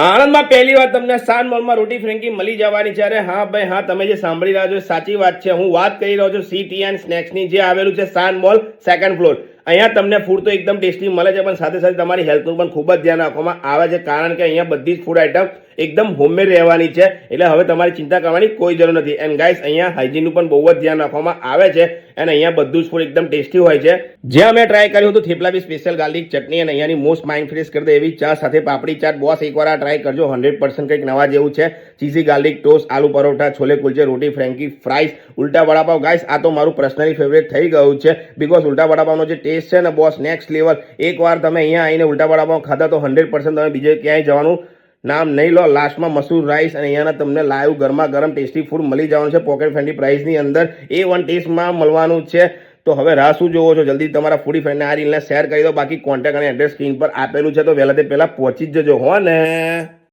આણંદમાં પહેલી વાર તમને સાન મોલમાં રોટી ફ્રેન્કી મળી જવાની છે. અરે હા ભાઈ હા, તમે જે સાંભળી રહ્યા છો સાચી વાત છે. હું વાત કરી રહ્યો છું સીટી એન્ડ સ્નેક્સની, જે આવેલું છે સાન મોલ સેકન્ડ ફ્લોર. અહીંયા તમને ફૂડ તો એકદમ ટેસ્ટી મળે છે, પણ સાથે સાથે તમારી હેલ્થનું પણ ખૂબ જ ધ્યાન રાખવામાં આવે છે, કારણ કે અહીંયા બધી જ ફૂડ આઇટમ એકદમ હોમમેડ રહેવાની છે. એટલે હવે તમારી ચિંતા કરવાની કોઈ જરૂર નથી. એન્ડ ગાઈસ, અહીંયા હાઇજીનનું પણ બહુ જ ધ્યાન રાખવામાં આવે છે. અને અહીંયા બધું જ ફૂડ એકદમ ટેસ્ટી હોય છે. જ્યાં મેં ટ્રાય કર્યું હતું થેપલા બી સ્પેશિયલ ગાર્લિક ચટણી, અને અહીંયાની મોસ્ટ માઇન્ડ ફ્રેશ કરી દે એવી ચા સાથે પાપડી ચાટ. બોસ એકવાર આ ટ્રાય કરજો, 100% કંઈક નવા જેવું છે. Cheesy garlic toast, aloo paratha, chole કુલચે, રોટી ફ્રેન્કી, ફ્રાઈઝ, ઉલ્ટા વડાપાવ. ગાઈસ, આ તો મારું પર્સનલી ફેવરેટ થઈ ગયું છે, બીકોઝ ઉલ્ટા વડાપાવનો જે ટેસ્ટ છે ને બોસ, નેક્સ્ટ લેવલ. એકવાર તમે અહીંયા આવીને ઉલ્ટા વડાપાવ ખાધા તો 100% તમે બીજે ક્યાંય જવાનું નામ નહીં લો. લાસ્ટમાં મસૂર રાઈસ અને અહીંયાના તમને લાઈવ ગરમા ગરમ ટેસ્ટી ફૂડ મળી જવાનું છે પોકેટ ફ્રેન્ડલી પ્રાઇસની અંદર. A1 ટેસ્ટમાં મળવાનું છે. તો હવે રાહ શું જોવો છો? જલ્દી તમારા ફૂડી ફ્રેન્ડને આ રીલને શેર કરી દો. બાકી કોન્ટેક્ટ અને એડ્રેસ સ્ક્રીન પર આપેલું છે, તો વહેલા તે પહેલાં પહોંચી જ જજો હો ને.